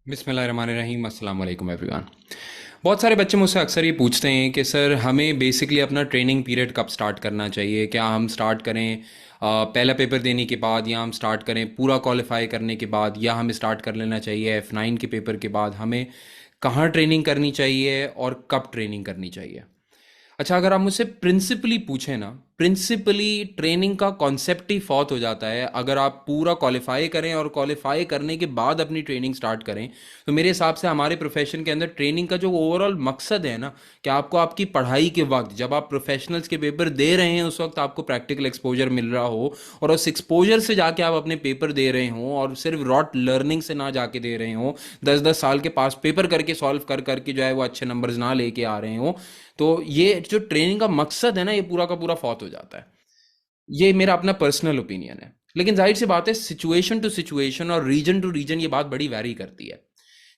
बिस्मिल्लाहिर्रहमानिर्रहीम, अस्सलाम वालेकुम एवरीवन। बहुत सारे बच्चे मुझसे अक्सर ये पूछते हैं कि सर हमें बेसिकली अपना ट्रेनिंग पीरियड कब स्टार्ट करना चाहिए। क्या हम स्टार्ट करें पहला पेपर देने के बाद, या हम स्टार्ट करें पूरा क्वालिफाई करने के बाद, या हमें स्टार्ट कर लेना चाहिए F9 के पेपर के बाद। हमें कहाँ ट्रेनिंग करनी चाहिए और कब ट्रेनिंग करनी चाहिए। अच्छा, अगर आप मुझसे प्रिंसिपली पूछें ना, प्रिंसिपली ट्रेनिंग का कॉन्सेप्ट ही फॉत हो जाता है अगर आप पूरा क्वालिफाई करें और क्वालिफाई करने के बाद अपनी ट्रेनिंग स्टार्ट करें। तो मेरे हिसाब से हमारे प्रोफेशन के अंदर ट्रेनिंग का जो ओवरऑल मकसद है ना, कि आपको आपकी पढ़ाई के वक्त जब आप प्रोफेशनल्स के पेपर दे रहे हैं उस वक्त आपको प्रैक्टिकल एक्सपोजर मिल रहा हो, और उस एक्सपोजर से जाके आप अपने पेपर दे रहे हो, और सिर्फ रॉट लर्निंग से ना जाके दे रहे हो, 10-10 साल के पास पेपर करके सॉल्व कर करके जो है वो अच्छे नंबर्स ना लेके आ रहे हो। तो ये जो ट्रेनिंग का मकसद है ना, ये पूरा का पूरा फॉत हो जाता है। ये मेरा अपना पर्सनल ओपिनियन है। लेकिन जाहिर सी बात है, सिचुएशन टू सिचुएशन और रीजन टू रीजन ये बात बड़ी वैरी करती है।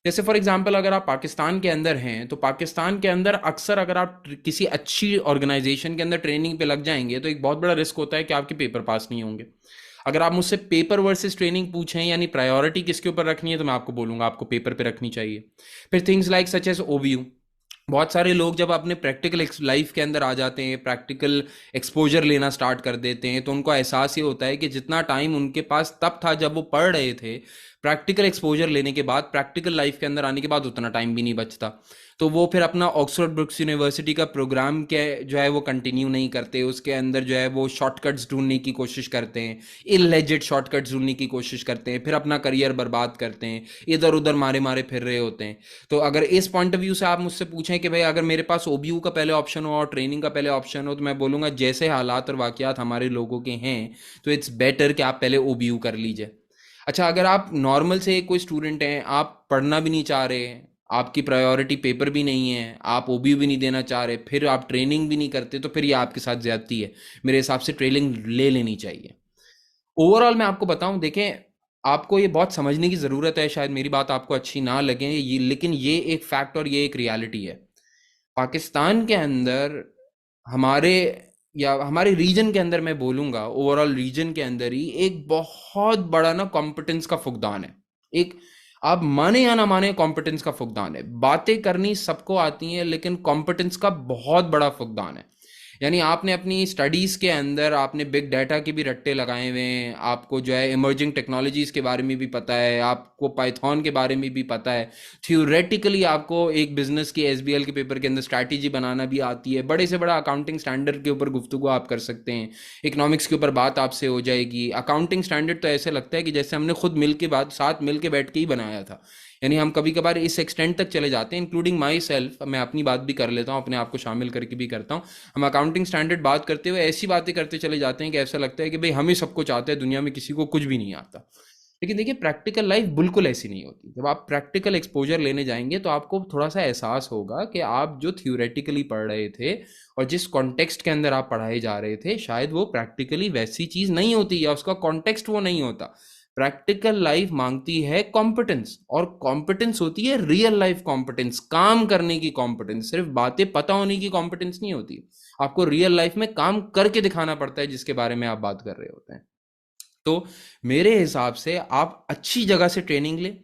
जैसे फॉर एग्जांपल, अगर आप पाकिस्तान के अंदर हैं तो पाकिस्तान के अंदर अक्सर अगर आप किसी अच्छी ऑर्गेनाइजेशन के अंदर ट्रेनिंग पे लग जाएंगे तो एक बहुत बड़ा रिस्क होता है कि आपके पेपर पास नहीं होंगे। अगर आप मुझसे पेपर वर्सेस ट्रेनिंग पूछें, यानी प्रायोरिटी किसके ऊपर रखनी है, तो मैं आपको बोलूंगा आपको पेपर पे रखनी चाहिए। फिर things like such as OBU। बहुत सारे लोग जब अपने प्रैक्टिकल लाइफ के अंदर आ जाते हैं, प्रैक्टिकल एक्सपोजर लेना स्टार्ट कर देते हैं, तो उनको एहसास ये होता है कि जितना टाइम उनके पास तब था जब वो पढ़ रहे थे, प्रैक्टिकल एक्सपोजर लेने के बाद, प्रैक्टिकल लाइफ के अंदर आने के बाद उतना टाइम भी नहीं बचता। तो वो फिर अपना ऑक्सफोर्ड ब्रुक्स यूनिवर्सिटी का प्रोग्राम के जो है वो कंटिन्यू नहीं करते, उसके अंदर जो है वो शॉर्टकट्स ढूंढने की कोशिश करते हैं, इललेजिट शॉर्टकट्स ढूंढने की कोशिश करते हैं, फिर अपना करियर बर्बाद करते हैं, इधर उधर मारे मारे फिर रहे होते हैं। तो अगर इस पॉइंट ऑफ व्यू से आप मुझसे पूछें कि भाई अगर मेरे पास OBU का पहले ऑप्शन हो और ट्रेनिंग का पहले ऑप्शन हो, तो मैं बोलूँगा जैसे हालात और वाकयात हमारे लोगों के हैं, तो इट्स बेटर कि आप पहले OBU कर लीजिए। अच्छा, अगर आप नॉर्मल से कोई स्टूडेंट हैं, आप पढ़ना भी नहीं चाह रहे, आपकी प्रायोरिटी पेपर भी नहीं है, आप OBU भी नहीं देना चाह रहे, फिर आप ट्रेनिंग भी नहीं करते, तो फिर ये आपके साथ ज्यादती है। मेरे हिसाब से ट्रेनिंग ले लेनी चाहिए। ओवरऑल मैं आपको बताऊं, देखें, आपको ये बहुत समझने की ज़रूरत है, शायद मेरी बात आपको अच्छी ना लगे ये, लेकिन ये एक फैक्ट और ये एक रियलिटी है। पाकिस्तान के अंदर हमारे, या हमारे रीजन के अंदर मैं बोलूँगा, ओवरऑल रीजन के अंदर ही एक बहुत बड़ा ना कॉम्पिटेंस का फुकदान है। एक, आप माने या ना माने, कॉम्पिटेंस का फुकदान है। बातें करनी सबको आती हैं, लेकिन कॉम्पिटेंस का बहुत बड़ा फुकदान है। यानी आपने अपनी स्टडीज़ के अंदर आपने बिग डाटा के भी रट्टे लगाए हुए हैं, आपको जो है इमर्जिंग टेक्नोलॉजीज़ के बारे में भी पता है, आपको पाइथन के बारे में भी पता है, थ्योरेटिकली आपको एक बिजनेस की SBL के पेपर के अंदर स्ट्रैटेजी बनाना भी आती है, बड़े से बड़ा अकाउंटिंग स्टैंडर्ड के ऊपर गुफ्तगू आप कर सकते हैं, इकोनॉमिक्स के ऊपर बात आपसे हो जाएगी। अकाउंटिंग स्टैंडर्ड तो ऐसे लगता है कि जैसे हमने खुद मिल के बात साथ मिल के बैठ के ही बनाया था। यानी हम कभी कभार इस एक्सटेंट तक चले जाते हैं, इंक्लूडिंग माई सेल्फ, मैं अपनी बात भी कर लेता हूँ, अपने आप को शामिल करके भी करता हूँ। हम अकाउंटिंग स्टैंडर्ड बात करते हुए ऐसी बातें करते चले जाते हैं कि ऐसा लगता है कि भाई हम ही सब कुछ आता है, दुनिया में किसी को कुछ भी नहीं आता। लेकिन देखिए, प्रैक्टिकल लाइफ बिल्कुल ऐसी नहीं होती। जब आप प्रैक्टिकल एक्सपोजर लेने जाएंगे तो आपको थोड़ा सा एहसास होगा कि आप जो थ्योरेटिकली पढ़ रहे थे और जिस कॉन्टेक्स्ट के अंदर आप पढ़ाए जा रहे थे, शायद वो प्रैक्टिकली वैसी चीज़ नहीं होती, या उसका कॉन्टेक्स्ट वो नहीं होता। प्रैक्टिकल लाइफ मांगती है कॉम्पिटेंस, और कॉम्पिटेंस होती है रियल लाइफ कॉम्पिटेंस, काम करने की कॉम्पिटेंस। सिर्फ बातें पता होने की कॉम्पिटेंस नहीं होती, आपको रियल लाइफ में काम करके दिखाना पड़ता है जिसके बारे में आप बात कर रहे होते हैं। तो मेरे हिसाब से आप अच्छी जगह से ट्रेनिंग लें,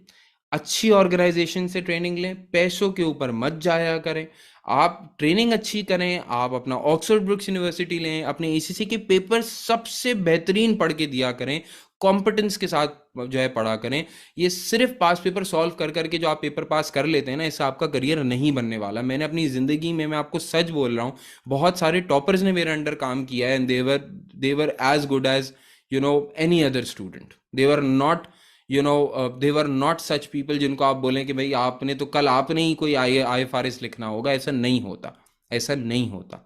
अच्छी ऑर्गेनाइजेशन से ट्रेनिंग लें, पैसों के ऊपर मत जाया करें। आप ट्रेनिंग अच्छी करें, आप अपना ऑक्सफोर्ड ब्रुक्स यूनिवर्सिटी लें, अपने ACC के पेपर सबसे बेहतरीन पढ़ के दिया करें, कॉम्पिटेंस के साथ जो है पढ़ा करें। ये सिर्फ पास पेपर सॉल्व कर करके जो आप पेपर पास कर लेते हैं ना, इससे आपका करियर नहीं बनने वाला। मैंने अपनी ज़िंदगी में, मैं आपको सच बोल रहा हूँ, बहुत सारे टॉपर्स ने मेरे अंडर काम किया है, and they're as good as any other student. They were not such people जिनको आप बोलें कि भाई आपने तो कल आपने ही कोई IFRS लिखना होगा। ऐसा नहीं होता, ऐसा नहीं होता।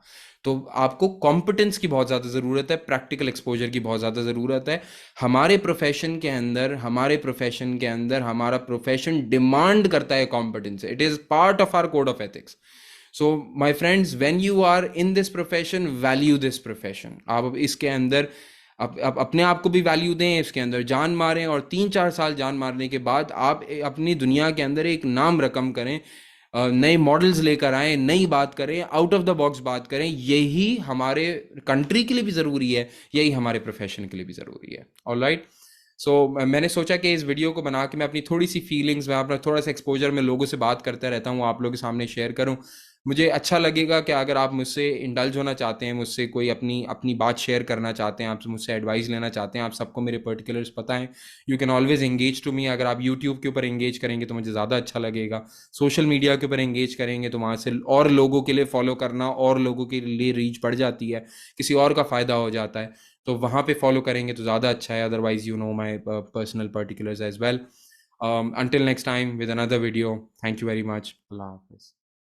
तो आपको कॉम्पिटेंस की बहुत ज़्यादा ज़रूरत है, प्रैक्टिकल एक्सपोजर की बहुत ज़्यादा ज़रूरत है। हमारे प्रोफेशन के अंदर हमारा प्रोफेशन डिमांड करता है competence. It is part of our code of ethics. So my friends, when you are in this profession, value this profession. आप अब इसके अंदर अपने आप को भी वैल्यू दें, इसके अंदर जान मारें, और 3-4 साल जान मारने के बाद आप अपनी दुनिया के अंदर एक नाम रकम करें, नए मॉडल्स लेकर आएँ, नई बात करें, आउट ऑफ द बॉक्स बात करें। यही हमारे कंट्री के लिए भी ज़रूरी है, यही हमारे प्रोफेशन के लिए भी ज़रूरी है। ऑलराइट। सो मैंने सोचा कि इस वीडियो को बना के मैं अपनी थोड़ी सी फीलिंग्स में अपना थोड़ा सा एक्सपोजर में लोगों से बात करता रहता हूँ, आप लोगों के सामने शेयर करूँ। मुझे अच्छा लगेगा कि अगर आप मुझसे इंडल्ज होना चाहते हैं, मुझसे कोई अपनी अपनी बात शेयर करना चाहते हैं, आप मुझसे एडवाइस लेना चाहते हैं, आप सबको मेरे पर्टिकुलर्स पता है, you can always engage to me. अगर आप यूट्यूब के ऊपर एंगेज करेंगे तो मुझे ज़्यादा अच्छा लगेगा, सोशल मीडिया के ऊपर एंगेज करेंगे तो वहाँ से और लोगों के लिए फॉलो करना, और लोगों के लिए रीच बढ़ जाती है, किसी और का फ़ायदा हो जाता है, तो वहाँ पे फॉलो करेंगे तो ज़्यादा अच्छा है। Otherwise you know my personal particulars as well. Until next time with another video, thank you very much. Allah Hafiz.